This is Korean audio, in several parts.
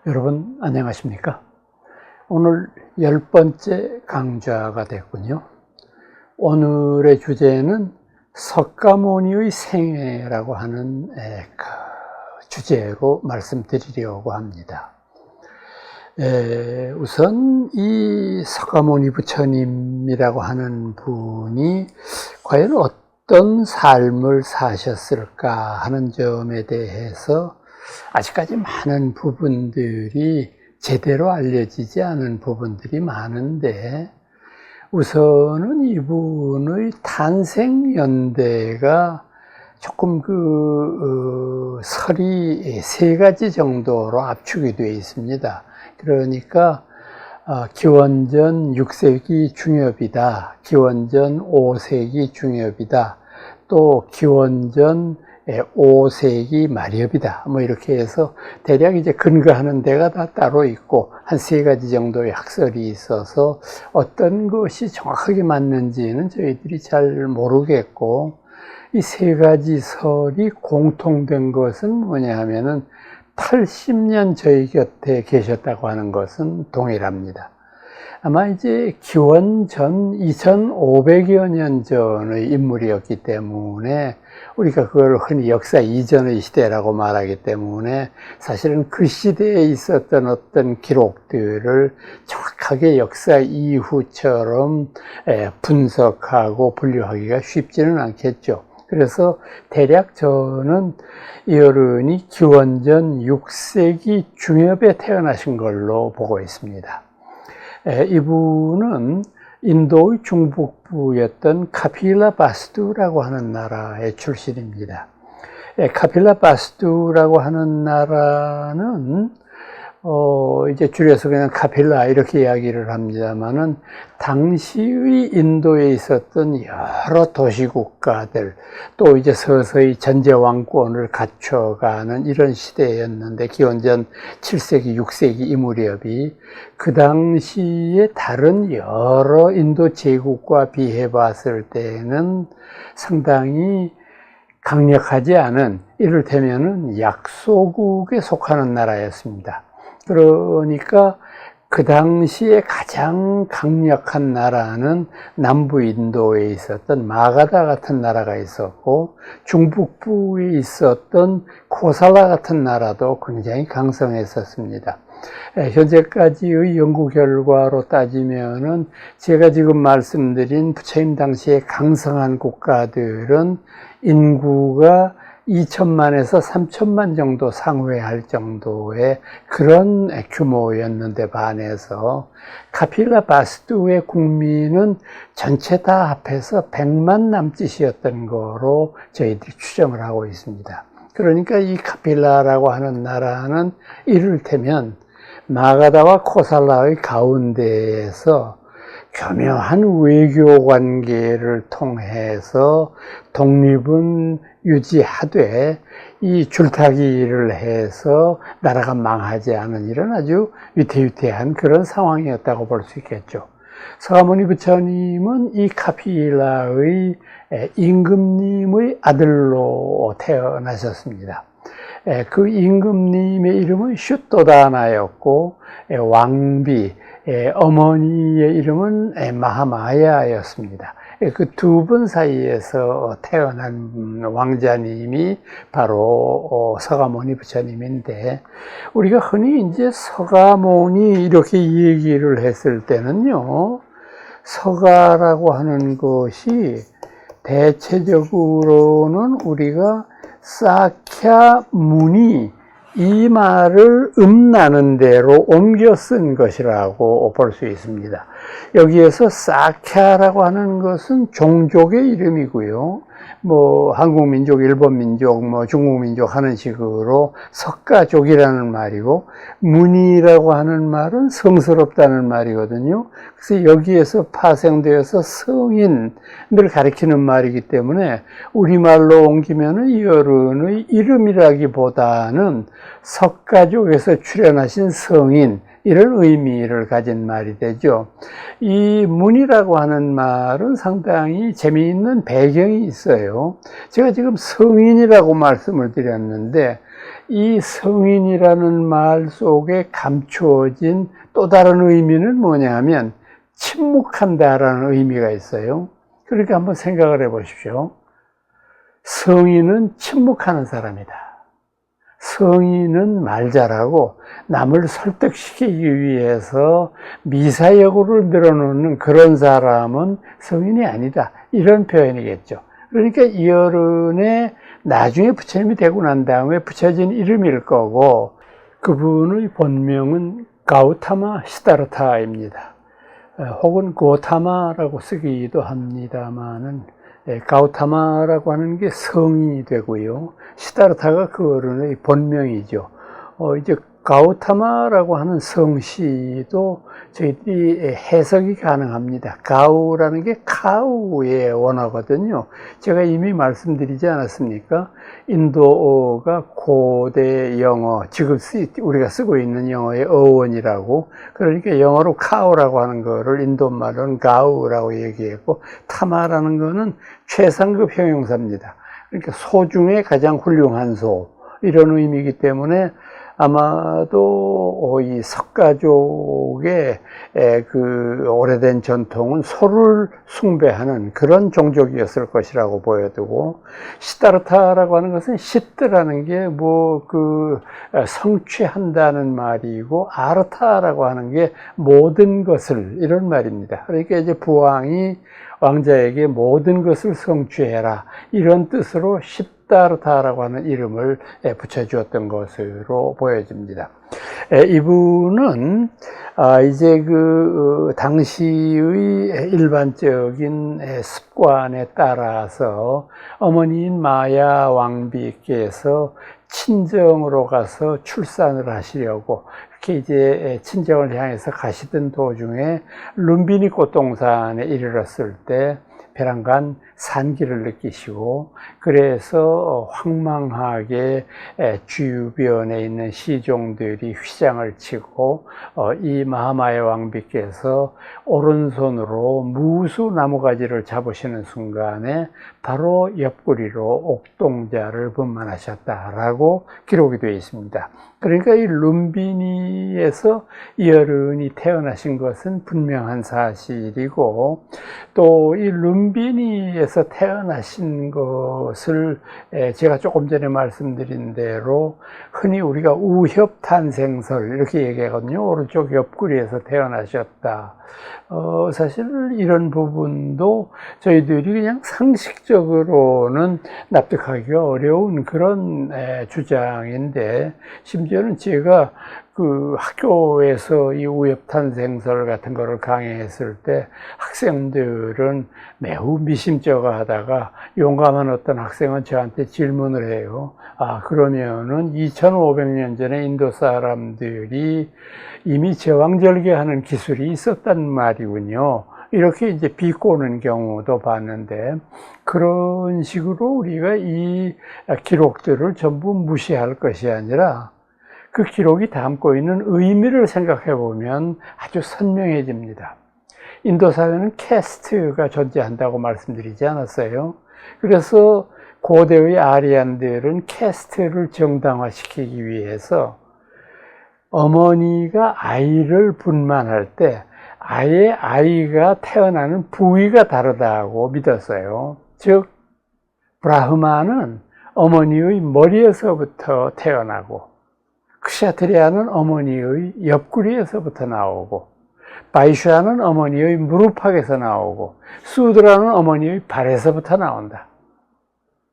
여러분 안녕하십니까? 오늘 10번째 강좌가 됐군요. 오늘의 주제는 석가모니의 생애라고 하는 주제로 말씀드리려고 합니다. 우선 이 석가모니 부처님이라고 하는 분이 과연 어떤 삶을 사셨을까 하는 점에 대해서 아직까지 많은 부분들이 제대로 알려지지 않은 부분들이 많은데, 우선은 이분의 탄생 연대가 조금 설이 세 가지 정도로 압축이 되어 있습니다. 그러니까 기원전 6세기 중엽이다, 기원전 5세기 중엽이다, 또 기원전 5세기 말엽이다. 이렇게 해서 대략 이제 근거하는 데가 다 따로 있고, 한 세 가지 정도의 학설이 있어서 어떤 것이 정확하게 맞는지는 저희들이 잘 모르겠고, 이 세 가지 설이 공통된 것은 뭐냐 하면은 80년 저희 곁에 계셨다고 하는 것은 동일합니다. 아마 이제 기원전 2500여 년 전의 인물이었기 때문에 우리가 그걸 흔히 역사 이전의 시대라고 말하기 때문에 사실은 그 시대에 있었던 어떤 기록들을 정확하게 역사 이후처럼 분석하고 분류하기가 쉽지는 않겠죠. 그래서 대략 저는 이 어른이 기원전 6세기 중엽에 태어나신 걸로 보고 있습니다. 이분은 인도의 중북부였던 카필라바스투라고 하는 나라의 출신입니다. 카필라바스투라고 하는 나라는 이제 줄여서 그냥 카필라 이렇게 이야기를 합니다만은, 당시의 인도에 있었던 여러 도시국가들, 또 이제 서서히 전제 왕권을 갖춰가는 이런 시대였는데, 기원전 7세기, 6세기 이 무렵이 그 당시에 다른 여러 인도 제국과 비해 봤을 때는 상당히 강력하지 않은, 이를테면은 약소국에 속하는 나라였습니다. 그러니까 그 당시에 가장 강력한 나라는 남부 인도에 있었던 마가다 같은 나라가 있었고, 중북부에 있었던 코살라 같은 나라도 굉장히 강성했었습니다. 현재까지의 연구 결과로 따지면은 제가 지금 말씀드린 부처님 당시에 강성한 국가들은 인구가 2천만에서 3천만 정도 상회할 정도의 그런 규모였는데 반해서 카필라바스투의 국민은 전체 다 합해서 100만 남짓이었던 거로 저희들이 추정을 하고 있습니다. 그러니까 이 카필라라고 하는 나라는 이를테면 마가다와 코살라의 가운데에서 교묘한 외교 관계를 통해서 독립은 유지하되 이 줄타기를 해서 나라가 망하지 않은 이런 아주 위태위태한 그런 상황이었다고 볼 수 있겠죠. 석가모니 부처님은 이 카필라의 임금님의 아들로 태어나셨습니다. 그 임금님의 이름은 슈토다나였고, 왕비, 어머니의 이름은 마하마야였습니다. 그 두 분 사이에서 태어난 왕자님이 바로 석가모니 부처님인데, 우리가 흔히 이제 석가모니 이렇게 얘기를 했을 때는요, 석가라고 하는 것이 대체적으로는 우리가 사캬무니 이 말을 음나는 대로 옮겨 쓴 것이라고 볼 수 있습니다. 여기에서 사캬라고 하는 것은 종족의 이름이고요. 한국민족, 일본민족, 중국민족 하는 식으로 석가족이라는 말이고, 문이라고 하는 말은 성스럽다는 말이거든요. 그래서 여기에서 파생되어서 성인을 가리키는 말이기 때문에 우리말로 옮기면은 이 어른의 이름이라기보다는 석가족에서 출현하신 성인, 이런 의미를 가진 말이 되죠. 이 문이라고 하는 말은 상당히 재미있는 배경이 있어요. 제가 지금 성인이라고 말씀을 드렸는데 이 성인이라는 말 속에 감추어진 또 다른 의미는 뭐냐 하면 침묵한다라는 의미가 있어요. 그러니까 한번 생각을 해 보십시오. 성인은 침묵하는 사람이다. 성인은 말 잘하고 남을 설득시키기 위해서 미사여구를 늘어놓는 그런 사람은 성인이 아니다. 이런 표현이겠죠. 그러니까 이어른에 나중에 부처님이 되고 난 다음에 붙여진 이름일 거고 그분의 본명은 가우타마 시다르타입니다. 혹은 고타마라고 쓰기도 합니다만은 가우타마라고 하는 게 성이 되고요. 시다르타가 그 어른의 본명이죠. 이제 가우타마라고 하는 성씨도 저희들이 해석이 가능합니다. 가우라는 게 카우의 원어거든요. 제가 이미 말씀드리지 않았습니까? 인도어가 고대 영어, 지금 우리가 쓰고 있는 영어의 어원이라고. 그러니까 영어로 카우라고 하는 거를 인도말로는 가우라고 얘기했고, 타마라는 거는 최상급 형용사입니다. 그러니까 소 중에 가장 훌륭한 소, 이런 의미이기 때문에 아마도 이 석가족의 그 오래된 전통은 소를 숭배하는 그런 종족이었을 것이라고 보여지고, 시다르타라고 하는 것은 시트라는 게 뭐 그 성취한다는 말이고, 아르타라고 하는 게 모든 것을, 이런 말입니다. 그러니까 이제 부왕이 왕자에게 모든 것을 성취해라, 이런 뜻으로 시다르타라고 하는 이름을 붙여주었던 것으로 보여집니다. 이분은 이제 그 당시의 일반적인 습관에 따라서 어머니인 마야 왕비께서 친정으로 가서 출산을 하시려고 이렇게 이제 친정을 향해서 가시던 도중에 룸비니 꽃동산에 이르렀을 때 배란간 산기를 느끼시고, 그래서 황망하게 주변에 있는 시종들이 휘장을 치고 이 마하마야 왕비께서 오른손으로 무수 나무가지를 잡으시는 순간에 바로 옆구리로 옥동자를 분만하셨다라고 기록이 되어 있습니다. 그러니까 이 룸비니에서 이어른이 태어나신 것은 분명한 사실이고, 또 이 룸비니에서 태어나신 것을 제가 조금 전에 말씀드린 대로 흔히 우리가 우협탄생설 이렇게 얘기하거든요. 오른쪽 옆구리에서 태어나셨다. 사실 이런 부분도 저희들이 그냥 상식적으로는 납득하기가 어려운 그런 주장인데, 심지어는 제가 그 학교에서 이 우협탄생설 같은 거를 강의했을 때 학생들은 매우 미심쩍어하다가 용감한 어떤 학생은 저한테 질문을 해요. 그러면은 2500년 전에 인도 사람들이 이미 제왕절개하는 기술이 있었단 말이군요. 이렇게 이제 비꼬는 경우도 봤는데, 그런 식으로 우리가 이 기록들을 전부 무시할 것이 아니라 그 기록이 담고 있는 의미를 생각해 보면 아주 선명해집니다. 인도 사회는 캐스트가 존재한다고 말씀드리지 않았어요? 그래서 고대의 아리안들은 캐스트를 정당화시키기 위해서 어머니가 아이를 분만할 때 아예 아이가 태어나는 부위가 다르다고 믿었어요. 즉 브라흐마는 어머니의 머리에서부터 태어나고, 크샤트리아는 어머니의 옆구리에서부터 나오고, 바이슈아는 어머니의 무릎팍에서 나오고, 수드라는 어머니의 발에서부터 나온다.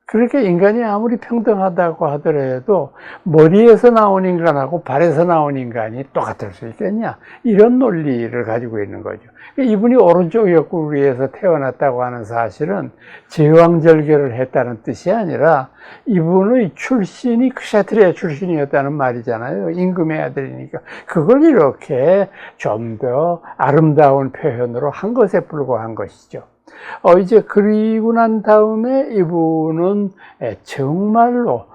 그렇게 인간이 아무리 평등하다고 하더라도 머리에서 나온 인간하고 발에서 나온 인간이 똑같을 수 있겠냐, 이런 논리를 가지고 있는 거죠. 이분이 오른쪽 옆구리에서 태어났다고 하는 사실은 제왕절개를 했다는 뜻이 아니라 이분의 출신이 크샤트리아 출신이었다는 말이잖아요. 임금의 아들이니까. 그걸 이렇게 좀 더 아름다운 표현으로 한 것에 불과한 것이죠. 이제 그리고 난 다음에 이분은 정말로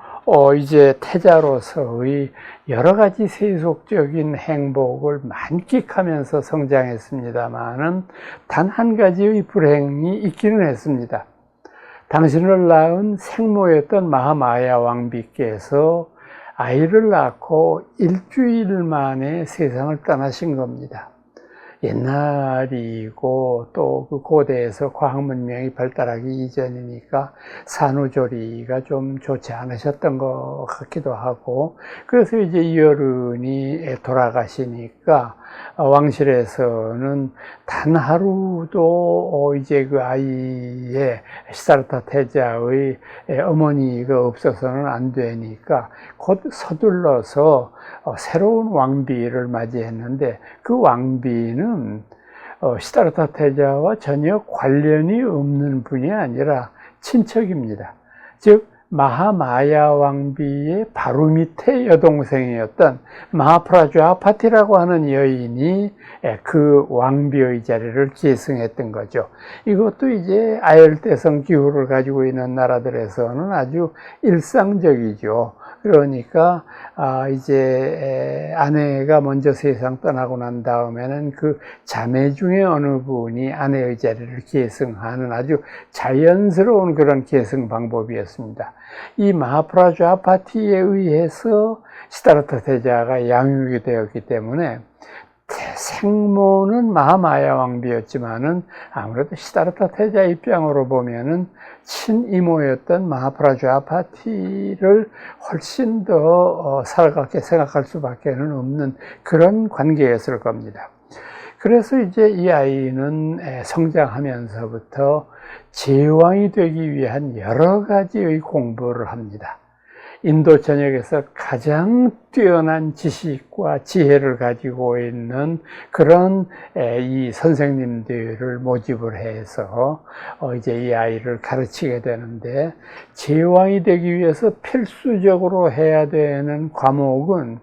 이제 태자로서의 여러 가지 세속적인 행복을 만끽하면서 성장했습니다마는 단 한 가지의 불행이 있기는 했습니다. 당신을 낳은 생모였던 마하마야 왕비께서 아이를 낳고 일주일 만에 세상을 떠나신 겁니다. 옛날이고 또 그 고대에서 과학 문명이 발달하기 이전이니까 산후조리가 좀 좋지 않으셨던 것 같기도 하고, 그래서 이제 이어른이 돌아가시니까 왕실에서는 단 하루도 이제 그 아이의 시다르타 태자의 어머니가 없어서는 안 되니까 곧 서둘러서 새로운 왕비를 맞이했는데, 그 왕비는 시다르타 태자와 전혀 관련이 없는 분이 아니라 친척입니다. 즉 마하마야 왕비의 바로 밑에 여동생이었던 마하프라좌파티라고 하는 여인이 그 왕비의 자리를 계승했던 거죠. 이것도 이제 아열대성 기후를 가지고 있는 나라들에서는 아주 일상적이죠. 그러니까 이제 아내가 먼저 세상 떠나고 난 다음에는 그 자매 중에 어느 분이 아내의 자리를 계승하는 아주 자연스러운 그런 계승 방법이었습니다. 이 마하프라좌파티에 의해서 시다르타 태자가 양육이 되었기 때문에 생모는 마하마야 왕비였지만은 아무래도 시다르타 태자 입장으로 보면은 친이모였던 마하프라좌파티를 훨씬 더 살갑게 생각할 수밖에는 없는 그런 관계였을 겁니다. 그래서 이제 이 아이는 성장하면서부터 제왕이 되기 위한 여러 가지의 공부를 합니다. 인도 전역에서 가장 뛰어난 지식과 지혜를 가지고 있는 그런 이 선생님들을 모집을 해서 이제 이 아이를 가르치게 되는데, 제왕이 되기 위해서 필수적으로 해야 되는 과목은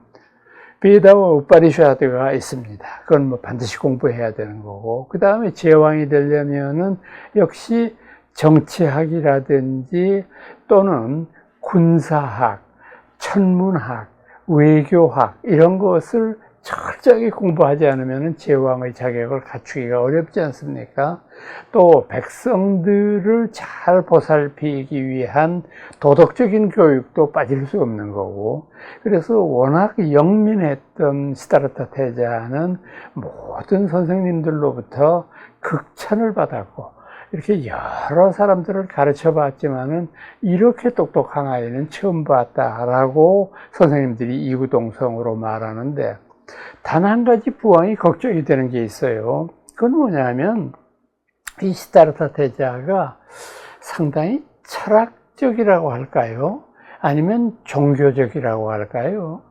베다와 우파니샤드가 있습니다. 그건 뭐 반드시 공부해야 되는 거고, 그 다음에 제왕이 되려면은 역시 정치학이라든지 또는 군사학, 천문학, 외교학 이런 것을 철저하게 공부하지 않으면 제왕의 자격을 갖추기가 어렵지 않습니까? 또 백성들을 잘 보살피기 위한 도덕적인 교육도 빠질 수 없는 거고, 그래서 워낙 영민했던 시다르타 태자는 모든 선생님들로부터 극찬을 받았고, 이렇게 여러 사람들을 가르쳐 봤지만은 이렇게 똑똑한 아이는 처음 봤다라고 선생님들이 이구동성으로 말하는데, 단 한 가지 부왕이 걱정이 되는 게 있어요. 그건 뭐냐면 이 시다르타 태자가 상당히 철학적이라고 할까요? 아니면 종교적이라고 할까요?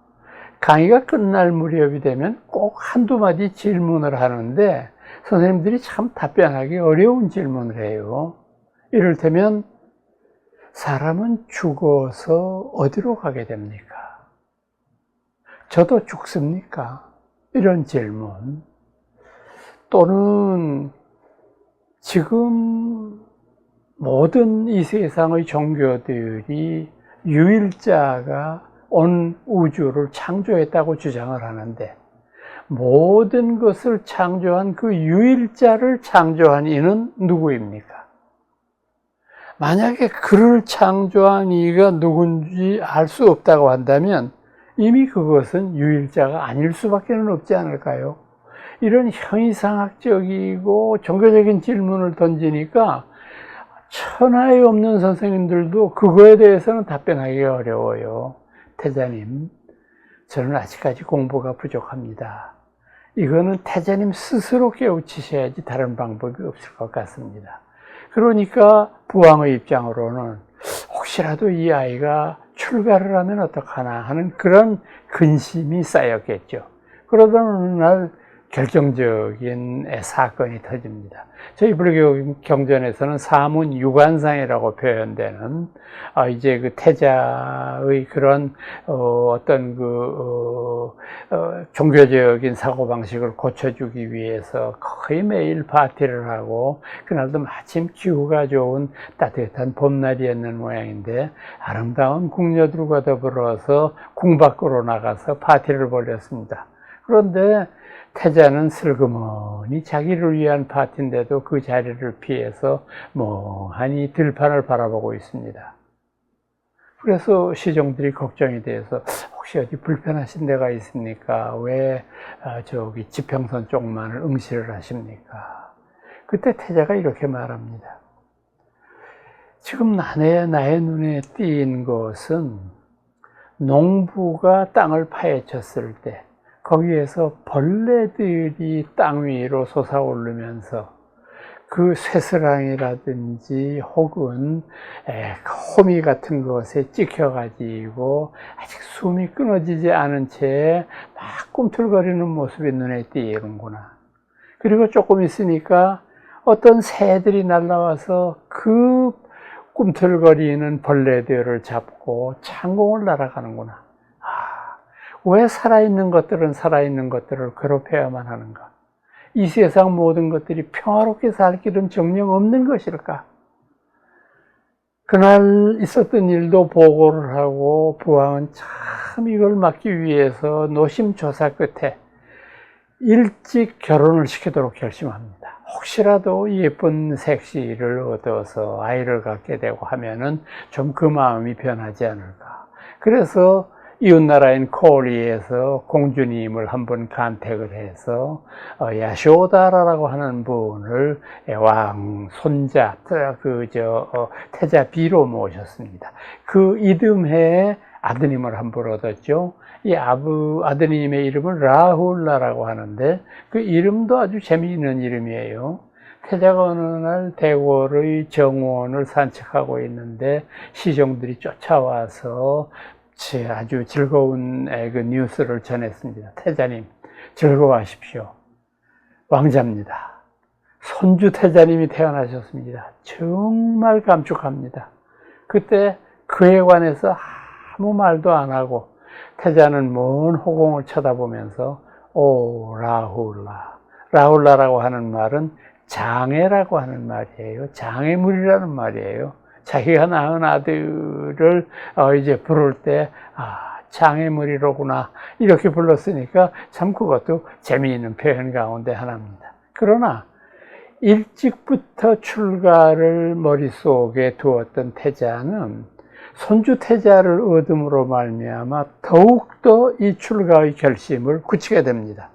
강의가 끝날 무렵이 되면 꼭 한두 마디 질문을 하는데 선생님들이 참 답변하기 어려운 질문을 해요. 이를테면 사람은 죽어서 어디로 가게 됩니까? 저도 죽습니까? 이런 질문. 또는 지금 모든 이 세상의 종교들이 유일자가 온 우주를 창조했다고 주장을 하는데, 모든 것을 창조한 그 유일자를 창조한 이는 누구입니까? 만약에 그를 창조한 이가 누군지 알 수 없다고 한다면 이미 그것은 유일자가 아닐 수밖에 없지 않을까요? 이런 형이상학적이고 종교적인 질문을 던지니까 천하에 없는 선생님들도 그거에 대해서는 답변하기가 어려워요. 태자님, 저는 아직까지 공부가 부족합니다. 이거는 태자님 스스로 깨우치셔야지 다른 방법이 없을 것 같습니다. 그러니까 부왕의 입장으로는 혹시라도 이 아이가 출가를 하면 어떡하나 하는 그런 근심이 쌓였겠죠. 그러던 어느 날 결정적인 사건이 터집니다. 저희 불교 경전에서는 사문 유관상이라고 표현되는 이제 그 태자의 그런 어떤 종교적인 사고방식을 고쳐주기 위해서 거의 매일 파티를 하고, 그날도 마침 기후가 좋은 따뜻한 봄날이었는 모양인데 아름다운 궁녀들과 더불어서 궁 밖으로 나가서 파티를 벌였습니다. 그런데 태자는 슬그머니 자기를 위한 파티인데도 그 자리를 피해서 멍하니 들판을 바라보고 있습니다. 그래서 시종들이 걱정이 돼서 혹시 어디 불편하신 데가 있습니까? 왜 저기 지평선 쪽만을 응시를 하십니까? 그때 태자가 이렇게 말합니다. 지금 나의 눈에 띈 것은 농부가 땅을 파헤쳤을 때 거기에서 벌레들이 땅 위로 솟아오르면서 그 쇠스랑이라든지 혹은 호미 같은 것에 찍혀가지고 아직 숨이 끊어지지 않은 채 막 꿈틀거리는 모습이 눈에 띄는구나. 그리고 조금 있으니까 어떤 새들이 날아와서 그 꿈틀거리는 벌레들을 잡고 창공을 날아가는구나. 왜 살아있는 것들은 살아있는 것들을 괴롭혀야만 하는가? 이 세상 모든 것들이 평화롭게 살 길은 정녕 없는 것일까? 그날 있었던 일도 보고를 하고 부왕은 참 이걸 막기 위해서 노심초사 끝에 일찍 결혼을 시키도록 결심합니다. 혹시라도 예쁜 색시를 얻어서 아이를 갖게 되고 하면은 좀 그 마음이 변하지 않을까. 그래서 이웃나라인 코리에서 공주님을 한번 간택을 해서 야쇼다라라고 하는 분을 왕 손자 태자 비로 모셨습니다. 그 이듬해에 아드님을 한번 얻었죠. 이 아드님의 이름을 라훌라라고 하는데 그 이름도 아주 재미있는 이름이에요. 태자가 어느 날 대궐의 정원을 산책하고 있는데 시종들이 쫓아와서 아주 즐거운 그 뉴스를 전했습니다. 태자님, 즐거워하십시오. 왕자입니다. 손주 태자님이 태어나셨습니다. 정말 감축합니다. 그때 그에 관해서 아무 말도 안 하고 태자는 먼 호공을 쳐다보면서 라훌라라고 하는 말은 장애라고 하는 말이에요. 장애물이라는 말이에요. 자기가 낳은 아들을 이제 부를 때 장애물이로구나 이렇게 불렀으니까 참 그것도 재미있는 표현 가운데 하나입니다. 그러나 일찍부터 출가를 머릿속에 두었던 태자는 손주 태자를 얻음으로 말미암아 더욱더 이 출가의 결심을 굳히게 됩니다.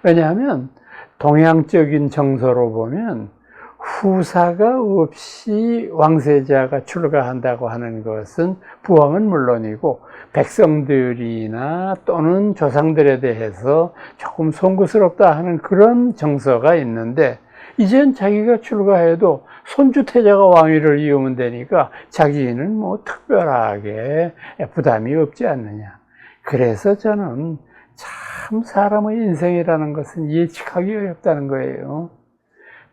왜냐하면 동양적인 정서로 보면 후사가 없이 왕세자가 출가한다고 하는 것은 부왕은 물론이고 백성들이나 또는 조상들에 대해서 조금 송구스럽다 하는 그런 정서가 있는데, 이젠 자기가 출가해도 손주 태자가 왕위를 이으면 되니까 자기는 뭐 특별하게 부담이 없지 않느냐. 그래서 저는 참 사람의 인생이라는 것은 예측하기 어렵다는 거예요.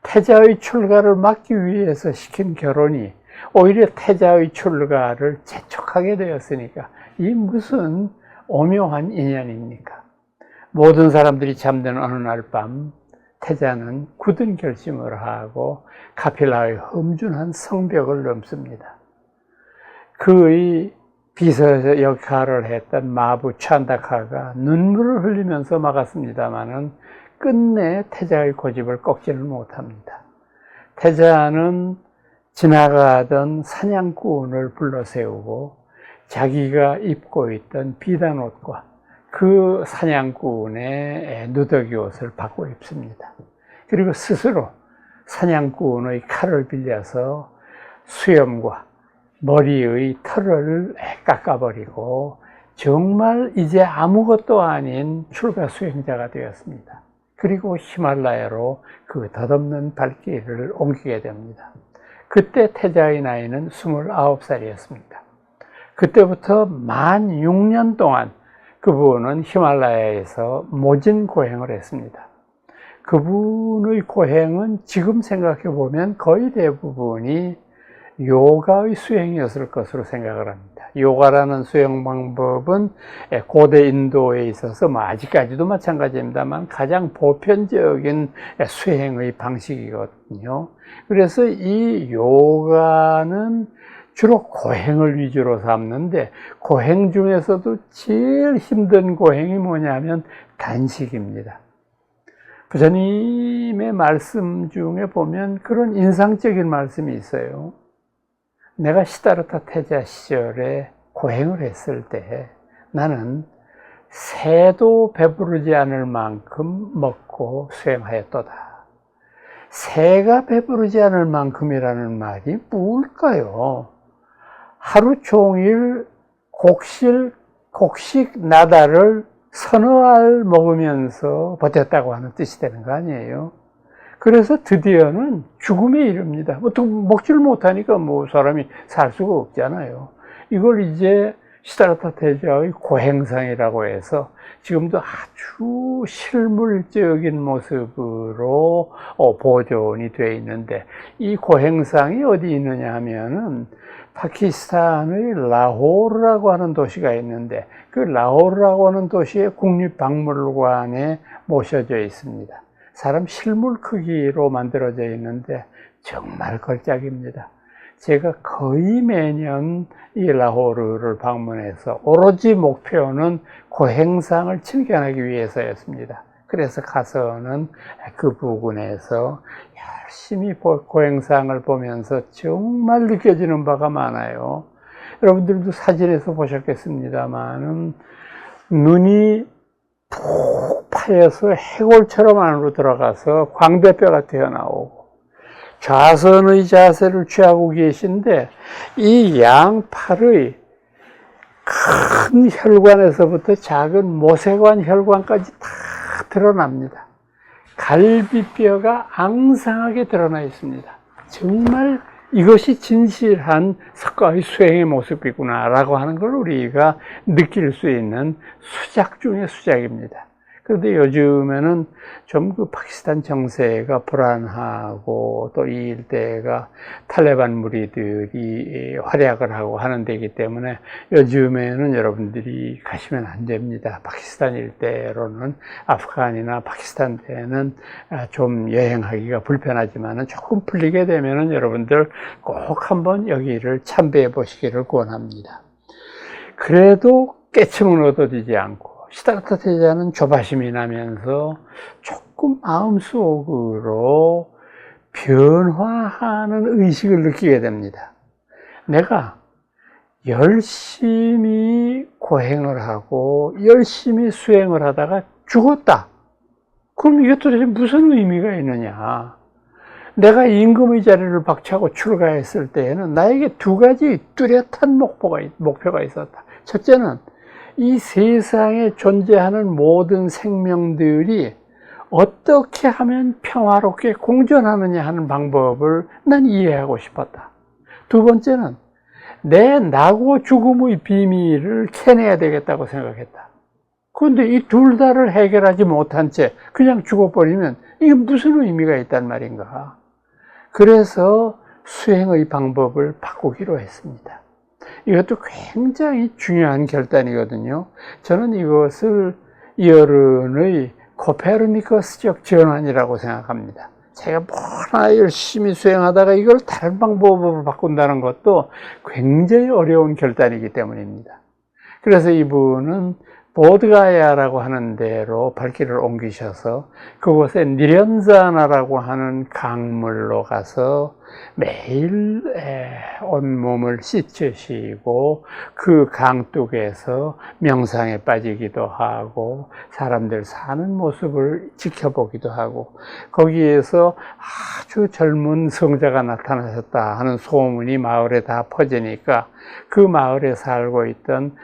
태자의 출가를 막기 위해서 시킨 결혼이 오히려 태자의 출가를 재촉하게 되었으니까 이 무슨 오묘한 인연입니까? 모든 사람들이 잠든 어느 날 밤 태자는 굳은 결심을 하고 카필라의 험준한 성벽을 넘습니다. 그의 비서 역할을 했던 마부 찬다카가 눈물을 흘리면서 막았습니다마는 끝내 태자의 고집을 꺾지를 못합니다. 태자는 지나가던 사냥꾼을 불러세우고 자기가 입고 있던 비단옷과 그 사냥꾼의 누더기 옷을 바꿔 입습니다. 그리고 스스로 사냥꾼의 칼을 빌려서 수염과 머리의 털을 깎아버리고 정말 이제 아무것도 아닌 출가 수행자가 되었습니다. 그리고 히말라야로 그 덧없는 발길을 옮기게 됩니다. 그때 태자의 나이는 29살이었습니다. 그때부터 만 6년 동안 그분은 히말라야에서 모진 고행을 했습니다. 그분의 고행은 지금 생각해 보면 거의 대부분이 요가의 수행이었을 것으로 생각을 합니다. 요가라는 수행 방법은 고대 인도에 있어서 아직까지도 마찬가지입니다만 가장 보편적인 수행의 방식이거든요. 그래서 이 요가는 주로 고행을 위주로 삼는데, 고행 중에서도 제일 힘든 고행이 뭐냐면 단식입니다. 부처님의 말씀 중에 보면 그런 인상적인 말씀이 있어요. 내가 시다르타 태자 시절에 고행을 했을 때 나는 새도 배부르지 않을 만큼 먹고 수행하였도다. 새가 배부르지 않을 만큼이라는 말이 뭘까요? 하루 종일 곡식 나달을 서너 알 먹으면서 버텼다고 하는 뜻이 되는 거 아니에요? 그래서 드디어는 죽음에 이릅니다. 먹지를 못하니까 사람이 살 수가 없잖아요. 이걸 이제 시다르타 태자의 고행상이라고 해서 지금도 아주 실물적인 모습으로 보존이 되어 있는데, 이 고행상이 어디 있느냐 하면은 파키스탄의 라호르라고 하는 도시가 있는데, 그 라호르라고 하는 도시의 국립박물관에 모셔져 있습니다. 사람 실물 크기로 만들어져 있는데 정말 걸작입니다. 제가 거의 매년 이 라호르를 방문해서 오로지 목표는 고행상을 친견하기 위해서였습니다. 그래서 가서는 그 부근에서 열심히 고행상을 보면서 정말 느껴지는 바가 많아요. 여러분들도 사진에서 보셨겠습니다만 눈이 푹 파여서 해골처럼 안으로 들어가서 광대뼈가 튀어나오고, 좌선의 자세를 취하고 계신데 이 양팔의 큰 혈관에서부터 작은 모세관 혈관까지 다 드러납니다. 갈비뼈가 앙상하게 드러나 있습니다. 정말 이것이 진실한 석가의 수행의 모습이구나 라고 하는 걸 우리가 느낄 수 있는 수작 중의 수작입니다. 그런데 요즘에는 좀 그 파키스탄 정세가 불안하고 또 이 일대가 탈레반 무리들이 활약을 하고 하는 데이기 때문에 요즘에는 여러분들이 가시면 안 됩니다. 파키스탄 일대로는, 아프간이나 파키스탄 때는 좀 여행하기가 불편하지만 조금 풀리게 되면은 여러분들 꼭 한번 여기를 참배해 보시기를 권합니다. 그래도 깨침은 얻어지지 않고 시다르타 태자는 조바심이 나면서 조금 마음속으로 변화하는 의식을 느끼게 됩니다. 내가 열심히 고행을 하고 열심히 수행을 하다가 죽었다. 그럼 이게 도대체 무슨 의미가 있느냐? 내가 임금의 자리를 박차고 출가했을 때에는 나에게 두 가지 뚜렷한 목표가 있었다. 첫째는 이 세상에 존재하는 모든 생명들이 어떻게 하면 평화롭게 공존하느냐 하는 방법을 난 이해하고 싶었다. 두 번째는 내 나고 죽음의 비밀을 캐내야 되겠다고 생각했다. 그런데 이 둘 다를 해결하지 못한 채 그냥 죽어버리면 이게 무슨 의미가 있단 말인가. 그래서 수행의 방법을 바꾸기로 했습니다. 이것도 굉장히 중요한 결단이거든요. 저는 이것을 이어른의 코페르니커스적 전환이라고 생각합니다. 제가 뭐나 열심히 수행하다가 이걸 다른 방법으로 바꾼다는 것도 굉장히 어려운 결단이기 때문입니다. 그래서 이분은 보드가야라고 하는 데로 발길을 옮기셔서 그곳에 니련자나라고 하는 강물로 가서 매일 온몸을 씻으시고 그 강둑에서 명상에 빠지기도 하고 사람들 사는 모습을 지켜보기도 하고, 거기에서 아주 젊은 성자가 나타나셨다 하는 소문이 마을에 다 퍼지니까 그 마을에 살고 있던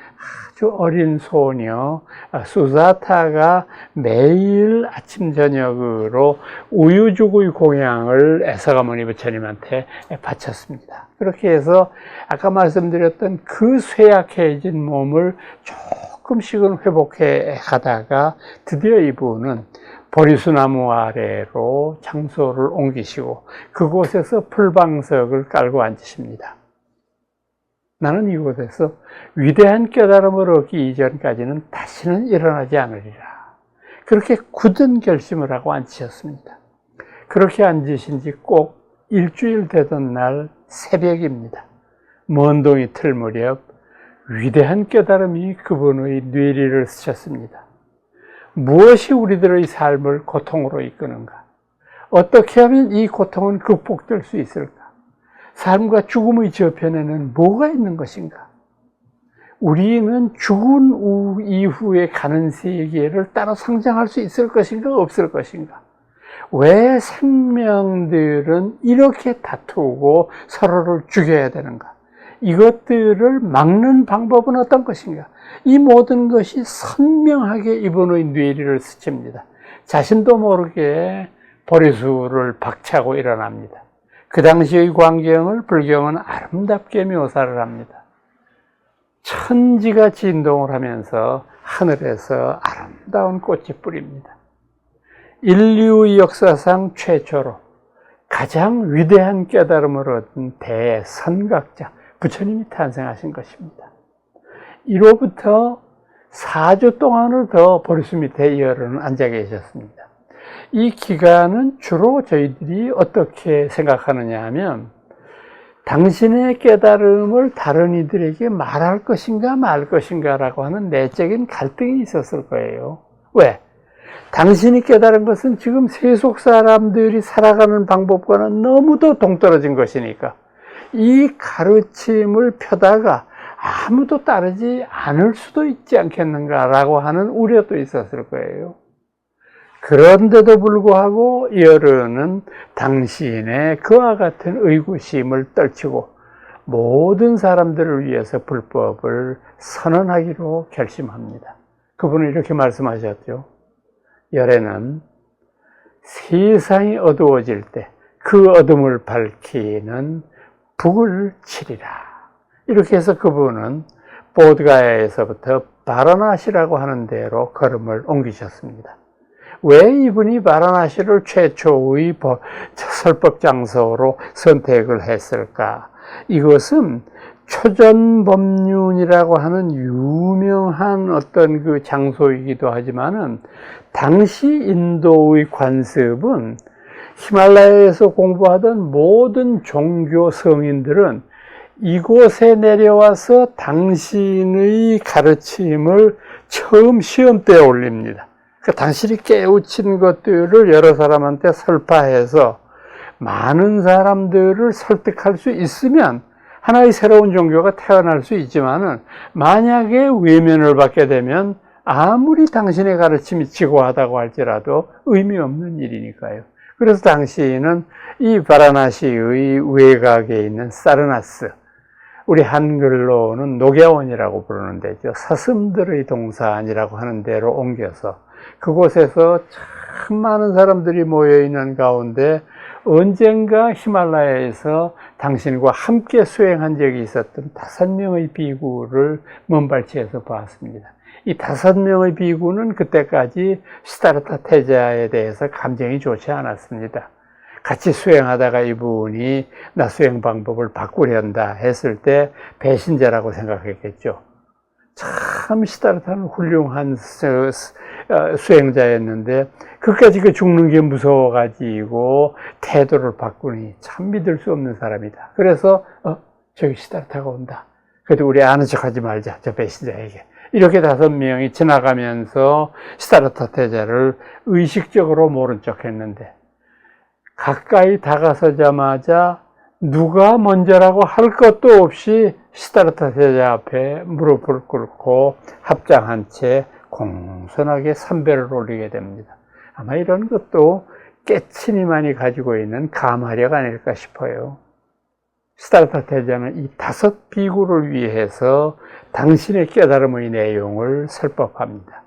아주 어린 소녀 수자타가 매일 아침 저녁으로 우유죽의 공양을 에사가모니 부처님한테 바쳤습니다. 그렇게 해서 아까 말씀드렸던 그 쇠약해진 몸을 조금씩은 회복해 가다가 드디어 이분은 보리수나무 아래로 장소를 옮기시고 그곳에서 풀방석을 깔고 앉으십니다. 나는 이곳에서 위대한 깨달음을 얻기 이전까지는 다시는 일어나지 않으리라. 그렇게 굳은 결심을 하고 앉으셨습니다. 그렇게 앉으신 지 꼭 일주일 되던 날 새벽입니다. 먼 동이 틀 무렵 위대한 깨달음이 그분의 뇌리를 스쳤습니다. 무엇이 우리들의 삶을 고통으로 이끄는가? 어떻게 하면 이 고통은 극복될 수 있을까? 삶과 죽음의 저편에는 뭐가 있는 것인가? 우리는 죽은 이후에 가는 세계를 따로 상상할 수 있을 것인가, 없을 것인가? 왜 생명들은 이렇게 다투고 서로를 죽여야 되는가? 이것들을 막는 방법은 어떤 것인가? 이 모든 것이 선명하게 이분의 뇌리를 스칩니다. 자신도 모르게 보리수를 박차고 일어납니다. 그 당시의 광경을 불경은 아름답게 묘사를 합니다. 천지가 진동을 하면서 하늘에서 아름다운 꽃이 뿌립니다. 인류 역사상 최초로 가장 위대한 깨달음을 얻은 대선각자 부처님이 탄생하신 것입니다. 이로부터 4주 동안을 더 보리수 밑에 여러분 앉아 계셨습니다. 이 기간은 주로 저희들이 어떻게 생각하느냐 하면 당신의 깨달음을 다른 이들에게 말할 것인가 말 것인가라고 하는 내적인 갈등이 있었을 거예요. 왜? 당신이 깨달은 것은 지금 세속 사람들이 살아가는 방법과는 너무도 동떨어진 것이니까 이 가르침을 펴다가 아무도 따르지 않을 수도 있지 않겠는가라고 하는 우려도 있었을 거예요. 그런데도 불구하고 여러는 당신의 그와 같은 의구심을 떨치고 모든 사람들을 위해서 불법을 선언하기로 결심합니다. 그분은 이렇게 말씀하셨죠. 열애는 세상이 어두워질 때 그 어둠을 밝히는 북을 치리라. 이렇게 해서 그분은 보드가야에서부터 바라나시라고 하는 데로 걸음을 옮기셨습니다. 왜 이분이 바라나시를 최초의 설법 장소로 선택을 했을까? 이것은 초전법륜이라고 하는 유명한 어떤 그 장소이기도 하지만은 당시 인도의 관습은 히말라야에서 공부하던 모든 종교 성인들은 이곳에 내려와서 당신의 가르침을 처음 시험대에 올립니다. 그러니까 당신이 깨우친 것들을 여러 사람한테 설파해서 많은 사람들을 설득할 수 있으면 하나의 새로운 종교가 태어날 수 있지만은 만약에 외면을 받게 되면 아무리 당신의 가르침이 지고하다고 할지라도 의미 없는 일이니까요. 그래서 당시에는 이 바라나시의 외곽에 있는 사르나스, 우리 한글로는 녹야원이라고 부르는 데죠. 사슴들의 동산이라고 하는 데로 옮겨서 그곳에서 참 많은 사람들이 모여있는 가운데 언젠가 히말라야에서 당신과 함께 수행한 적이 있었던 5명의 비구를 먼발치에서 봤습니다. 이 5명의 비구는 그때까지 시다르타 태자에 대해서 감정이 좋지 않았습니다. 같이 수행하다가 이분이 나 수행 방법을 바꾸려한다 했을 때 배신자라고 생각했겠죠. 참 시다르타는 훌륭한 수행자였는데 그까지 그 죽는 게 무서워가지고 태도를 바꾸니 참 믿을 수 없는 사람이다. 그래서 저기 시다르타가 온다. 그래도 우리 아는 척하지 말자, 저 배신자에게. 이렇게 5명이 지나가면서 시다르타 태자를 의식적으로 모른 척 했는데 가까이 다가서자마자 누가 먼저라고 할 것도 없이 시다르타 태자 앞에 무릎을 꿇고 합장한 채 공손하게 삼배를 올리게 됩니다. 아마 이런 것도 깨치니만이 가지고 있는 가마력 아닐까 싶어요. 시다르타 태자는 이 5 비구를 위해서 당신의 깨달음의 내용을 설법합니다.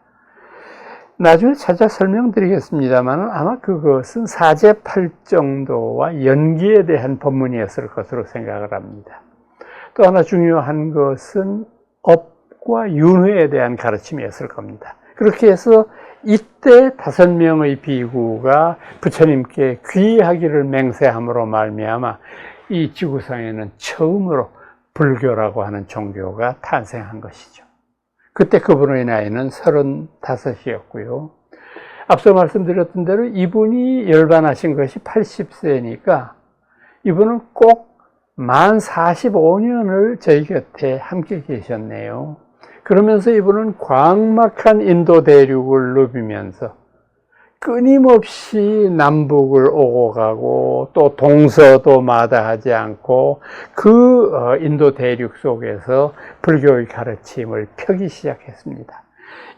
나중에 찾아 설명드리겠습니다만 아마 그것은 사제팔정도와 연기에 대한 법문이었을 것으로 생각을 합니다. 또 하나 중요한 것은 업과 윤회에 대한 가르침이었을 겁니다. 그렇게 해서 이때 5명의 비구가 부처님께 귀의하기를 맹세함으로 말미암아 이 지구상에는 처음으로 불교라고 하는 종교가 탄생한 것이죠. 그때 그분의 나이는 35이었고요. 앞서 말씀드렸던 대로 이분이 열반하신 것이 80세니까 이분은 꼭 만 45년을 저희 곁에 함께 계셨네요. 그러면서 이분은 광막한 인도 대륙을 누비면서 끊임없이 남북을 오고 가고 또 동서도 마다하지 않고 그 인도 대륙 속에서 불교의 가르침을 펴기 시작했습니다.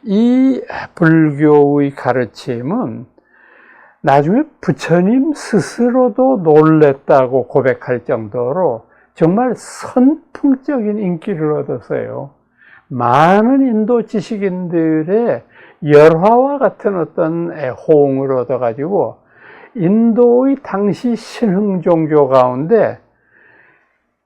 이 불교의 가르침은 나중에 부처님 스스로도 놀랬다고 고백할 정도로 정말 선풍적인 인기를 얻었어요. 많은 인도 지식인들의 열화와 같은 어떤 호응을 얻어가지고 인도의 당시 신흥 종교 가운데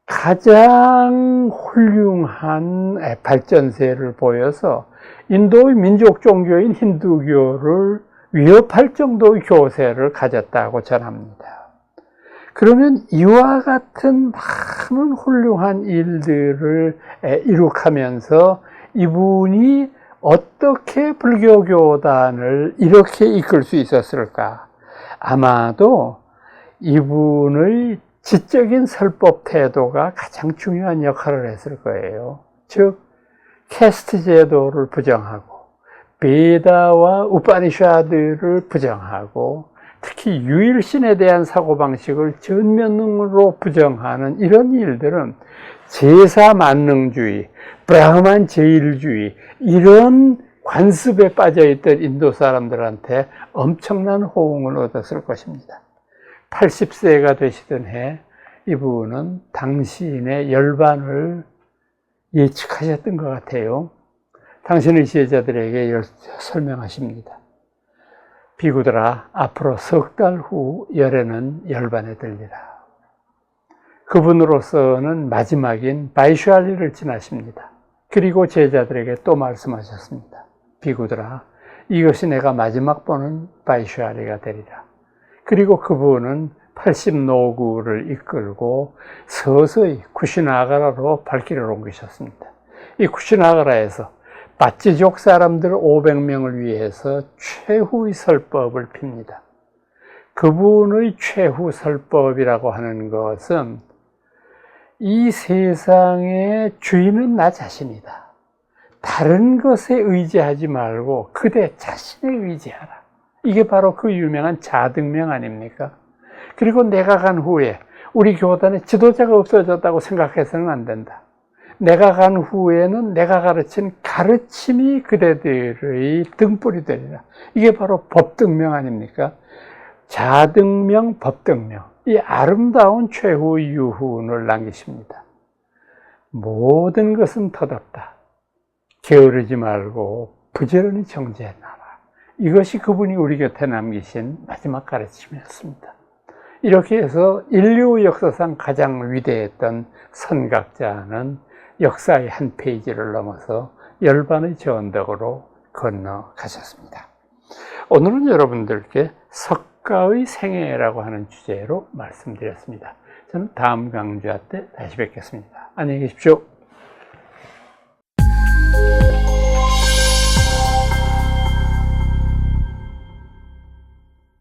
가장 훌륭한 발전세를 보여서 인도의 민족 종교인 힌두교를 위협할 정도의 교세를 가졌다고 전합니다. 그러면 이와 같은 많은 훌륭한 일들을 이룩하면서 이분이 어떻게 불교교단을 이렇게 이끌 수 있었을까? 아마도 이분의 지적인 설법 태도가 가장 중요한 역할을 했을 거예요. 즉, 캐스트 제도를 부정하고 베다와 우파니샤드를 부정하고 특히 유일신에 대한 사고방식을 전면으로 부정하는 이런 일들은 제사만능주의, 브라흐만 제일주의 이런 관습에 빠져있던 인도 사람들한테 엄청난 호응을 얻었을 것입니다. 80세가 되시던 해 이분은 당신의 열반을 예측하셨던 것 같아요. 당신의 지혜자들에게 설명하십니다. 비구들아, 앞으로 석 달 후 열에는 열반에 들리라. 그분으로서는 마지막인 바이슈알리를 지나십니다. 그리고 제자들에게 또 말씀하셨습니다. 비구들아, 이것이 내가 마지막 보는 바이슈알리가 되리라. 그리고 그분은 80노구를 이끌고 서서히 쿠시나가라로 발길을 옮기셨습니다. 이 쿠시나가라에서 바찌족 사람들 500명을 위해서 최후의 설법을 핍니다. 그분의 최후 설법이라고 하는 것은 이 세상의 주인은 나 자신이다. 다른 것에 의지하지 말고 그대 자신에 의지하라. 이게 바로 그 유명한 자등명 아닙니까? 그리고 내가 간 후에 우리 교단에 지도자가 없어졌다고 생각해서는 안 된다. 내가 간 후에는 내가 가르친 가르침이 그대들의 등불이 되리라. 이게 바로 법등명 아닙니까? 자등명, 법등명. 이 아름다운 최후의 유훈을 남기십니다. 모든 것은 덧없다. 게으르지 말고 부지런히 정죄해나라. 이것이 그분이 우리 곁에 남기신 마지막 가르침이었습니다. 이렇게 해서 인류 역사상 가장 위대했던 선각자는 역사의 한 페이지를 넘어서 열반의 저언덕으로 건너가셨습니다. 오늘은 여러분들께 석가의 생애라고 하는 주제로 말씀드렸습니다. 저는 다음 강좌 때 다시 뵙겠습니다. 안녕히 계십시오.